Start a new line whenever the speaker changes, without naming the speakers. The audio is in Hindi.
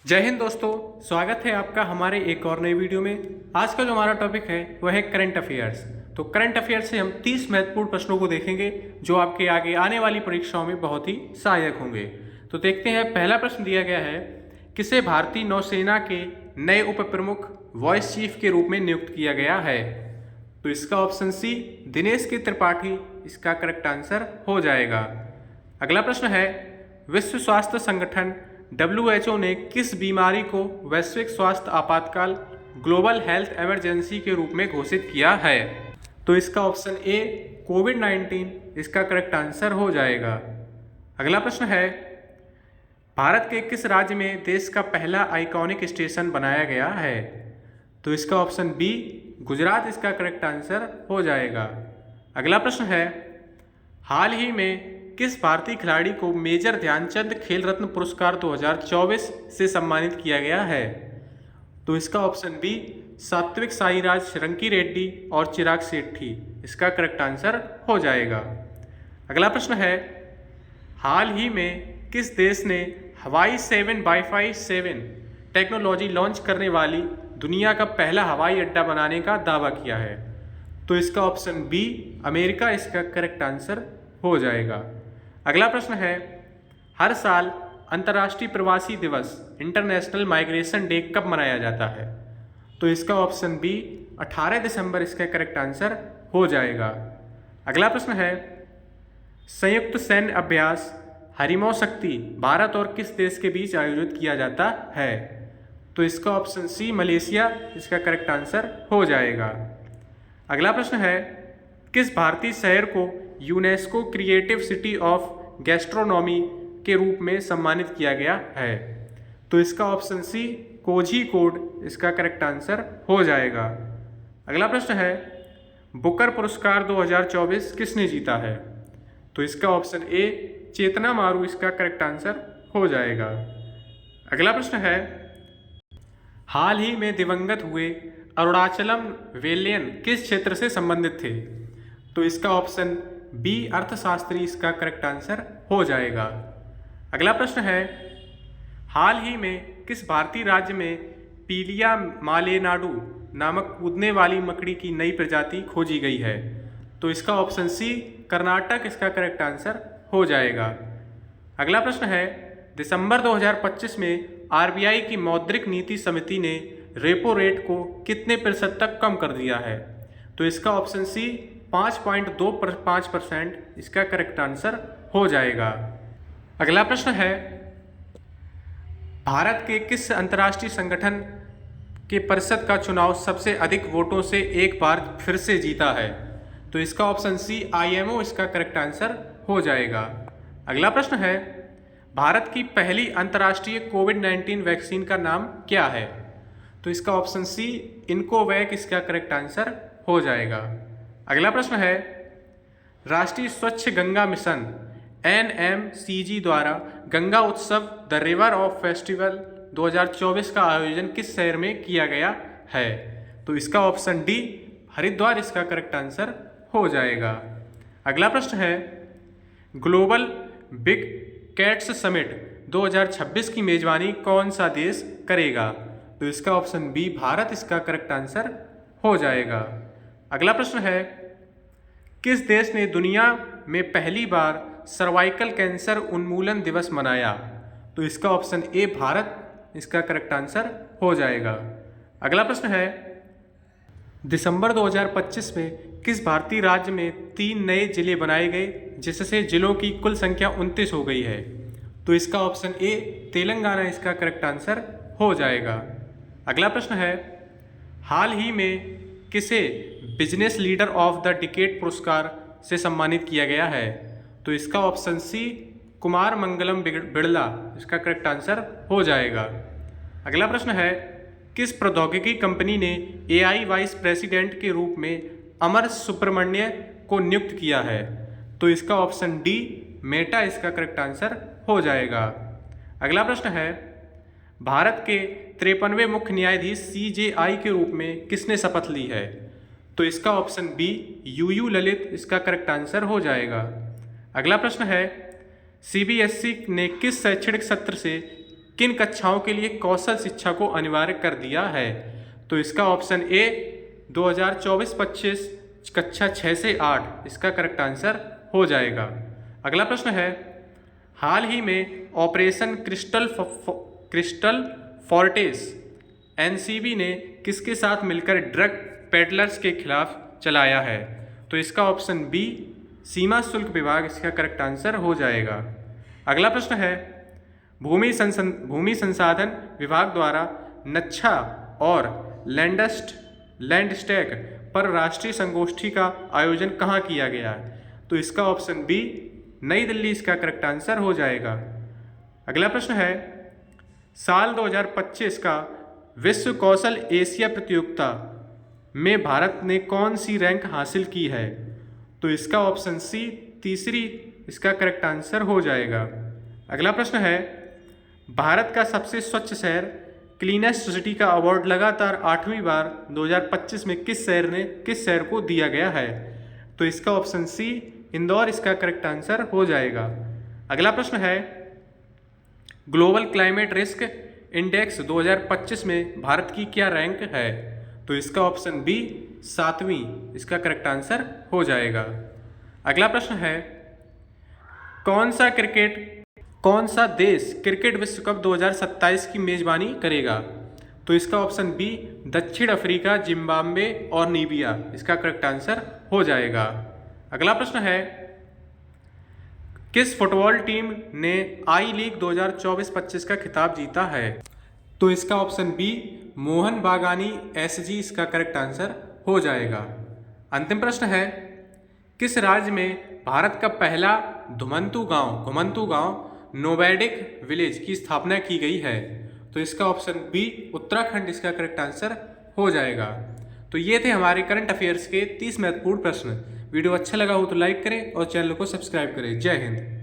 जय हिंद दोस्तों, स्वागत है आपका हमारे एक और नई वीडियो में। आज का जो हमारा टॉपिक है वह है करंट अफेयर्स। तो करंट अफेयर्स से हम 30 महत्वपूर्ण प्रश्नों को देखेंगे जो आपके आगे आने वाली परीक्षाओं में बहुत ही सहायक होंगे। तो देखते हैं, पहला प्रश्न दिया गया है, किसे भारतीय नौसेना के नए उप प्रमुख वॉइस चीफ के रूप में नियुक्त किया गया है? तो इसका ऑप्शन सी दिनेश के त्रिपाठी इसका करेक्ट आंसर हो जाएगा। अगला प्रश्न है, विश्व स्वास्थ्य संगठन WHO ने किस बीमारी को वैश्विक स्वास्थ्य आपातकाल ग्लोबल हेल्थ इमरजेंसी के रूप में घोषित किया है? तो इसका ऑप्शन ए कोविड-19 इसका करेक्ट आंसर हो जाएगा। अगला प्रश्न है, भारत के किस राज्य में देश का पहला आइकॉनिक स्टेशन बनाया गया है? तो इसका ऑप्शन बी गुजरात इसका करेक्ट आंसर हो जाएगा। अगला प्रश्न है, हाल ही में किस भारतीय खिलाड़ी को मेजर ध्यानचंद खेल रत्न पुरस्कार 2024 से सम्मानित किया गया है? तो इसका ऑप्शन बी सात्विक साईराज रंकी रेड्डी और चिराग शेट्टी इसका करेक्ट आंसर हो जाएगा। अगला प्रश्न है, हाल ही में किस देश ने हवाई 7x7 टेक्नोलॉजी लॉन्च करने वाली दुनिया का पहला हवाई अड्डा बनाने का दावा किया है? तो इसका ऑप्शन बी अमेरिका इसका करेक्ट आंसर हो जाएगा। अगला प्रश्न है, हर साल अंतर्राष्ट्रीय प्रवासी दिवस इंटरनेशनल माइग्रेशन डे कब मनाया जाता है? तो इसका ऑप्शन बी 18 दिसंबर इसका करेक्ट आंसर हो जाएगा। अगला प्रश्न है, संयुक्त सैन्य अभ्यास हरिमौ शक्ति भारत और किस देश के बीच आयोजित किया जाता है? तो इसका ऑप्शन सी मलेशिया इसका करेक्ट आंसर हो जाएगा। अगला प्रश्न है, किस भारतीय शहर को UNESCO creative city of gastronomy के रूप में सम्मानित किया गया है? तो इसका ऑप्शन सी कोझीकोड इसका करेक्ट आंसर हो जाएगा। अगला प्रश्न है, बुकर पुरस्कार 2024 किसने जीता है? तो इसका ऑप्शन ए चेतना मारू इसका करेक्ट आंसर हो जाएगा। अगला प्रश्न है, हाल ही में दिवंगत हुए अरुणाचलम वेलियन किस क्षेत्र से संबंधित थे? तो इसका ऑप्शन बी अर्थशास्त्री इसका करेक्ट आंसर हो जाएगा। अगला प्रश्न है, हाल ही में किस भारतीय राज्य में पीलिया मालेनाडू नामक कूदने वाली मकड़ी की नई प्रजाति खोजी गई है? तो इसका ऑप्शन सी कर्नाटक इसका करेक्ट आंसर हो जाएगा। अगला प्रश्न है, दिसंबर 2025 में RBI की मौद्रिक नीति समिति ने रेपो रेट को कितने प्रतिशत तक कम कर दिया है? तो इसका ऑप्शन सी 5.25% इसका करेक्ट आंसर हो जाएगा। अगला प्रश्न है, भारत के किस अंतर्राष्ट्रीय संगठन के परिषद का चुनाव सबसे अधिक वोटों से एक बार फिर से जीता है? तो इसका ऑप्शन सी IMO इसका करेक्ट आंसर हो जाएगा। अगला प्रश्न है, भारत की पहली अंतर्राष्ट्रीय कोविड-19 वैक्सीन का नाम क्या है? तो इसका ऑप्शन सी इनकोवैक इसका करेक्ट आंसर हो जाएगा। अगला प्रश्न है, राष्ट्रीय स्वच्छ गंगा मिशन NMCG द्वारा गंगा उत्सव द रिवर ऑफ फेस्टिवल 2024 का आयोजन किस शहर में किया गया है? तो इसका ऑप्शन डी हरिद्वार इसका करेक्ट आंसर हो जाएगा। अगला प्रश्न है, ग्लोबल बिग कैट्स समिट 2026 की मेजबानी कौन सा देश करेगा? तो इसका ऑप्शन बी भारत इसका करेक्ट आंसर हो जाएगा। अगला प्रश्न है, किस देश ने दुनिया में पहली बार सर्वाइकल कैंसर उन्मूलन दिवस मनाया? तो इसका ऑप्शन ए भारत इसका करेक्ट आंसर हो जाएगा। अगला प्रश्न है, दिसंबर 2025 में किस भारतीय राज्य में 3 नए जिले बनाए गए जिससे जिलों की कुल संख्या 29 हो गई है? तो इसका ऑप्शन ए तेलंगाना इसका करेक्ट आंसर हो जाएगा। अगला प्रश्न है, हाल ही में किसे business leader of the decade पुरस्कार से सम्मानित किया गया है? तो इसका ऑप्शन सी कुमार मंगलम बिड़ला इसका करेक्ट आंसर हो जाएगा। अगला प्रश्न है, किस प्रौद्योगिकी कंपनी ने AI वाइस प्रेसिडेंट के रूप में अमर सुब्रमण्य को नियुक्त किया है? तो इसका ऑप्शन डी मेटा इसका करेक्ट आंसर हो जाएगा। अगला प्रश्न है, भारत के 53वें मुख्य न्यायाधीश CJI के रूप में किसने शपथ ली है? तो इसका ऑप्शन बी UU ललित इसका करेक्ट आंसर हो जाएगा। अगला प्रश्न है, CBSE ने किस शैक्षणिक सत्र से किन कक्षाओं के लिए कौशल शिक्षा को अनिवार्य कर दिया है? तो इसका ऑप्शन ए 2024-25 कक्षा 6 से 8 इसका करेक्ट आंसर हो जाएगा। अगला प्रश्न है, हाल ही में ऑपरेशन क्रिस्टल फोर्टिस एनसीबी ने किसके साथ मिलकर ड्रग पेडलर्स के खिलाफ चलाया है? तो इसका ऑप्शन बी सीमा शुल्क विभाग इसका करेक्ट आंसर हो जाएगा। अगला प्रश्न है, भूमि संसाधन विभाग द्वारा नच्छा और लैंडस्टैक पर राष्ट्रीय संगोष्ठी का आयोजन कहाँ किया गया है? तो इसका ऑप्शन बी नई दिल्ली इसका करेक्ट आंसर हो जाएगा। अगला प्रश्न है, साल 2025 का विश्व कौशल एशिया प्रतियोगिता में भारत ने कौन सी रैंक हासिल की है? तो इसका ऑप्शन सी तीसरी इसका करेक्ट आंसर हो जाएगा। अगला प्रश्न है, भारत का सबसे स्वच्छ शहर क्लीनेस्ट सिटी का अवार्ड लगातार 8वीं बार 2025 में किस शहर को दिया गया है? तो इसका ऑप्शन सी इंदौर इसका करेक्ट आंसर हो जाएगा। अगला प्रश्न है, ग्लोबल क्लाइमेट रिस्क इंडेक्स 2025 में भारत की क्या रैंक है? तो इसका ऑप्शन बी 7वीं इसका करेक्ट आंसर हो जाएगा। अगला प्रश्न है, कौन सा देश क्रिकेट विश्व कप 2027 की मेजबानी करेगा? तो इसका ऑप्शन बी दक्षिण अफ्रीका, जिम्बाब्वे और नीबिया इसका करेक्ट आंसर हो जाएगा। अगला प्रश्न है, किस फुटबॉल टीम ने आई लीग 2024-25 का खिताब जीता है? तो इसका ऑप्शन बी मोहन बागानी एसजी इसका करेक्ट आंसर हो जाएगा। अंतिम प्रश्न है, किस राज्य में भारत का पहला घुमंतू गांव नोमैडिक विलेज की स्थापना की गई है? तो इसका ऑप्शन बी उत्तराखंड इसका करेक्ट आंसर हो जाएगा। तो ये थे हमारे करंट अफेयर्स के 30 महत्वपूर्ण प्रश्न। वीडियो अच्छा लगा हो तो लाइक करें और चैनल को सब्सक्राइब करें। जय हिंद।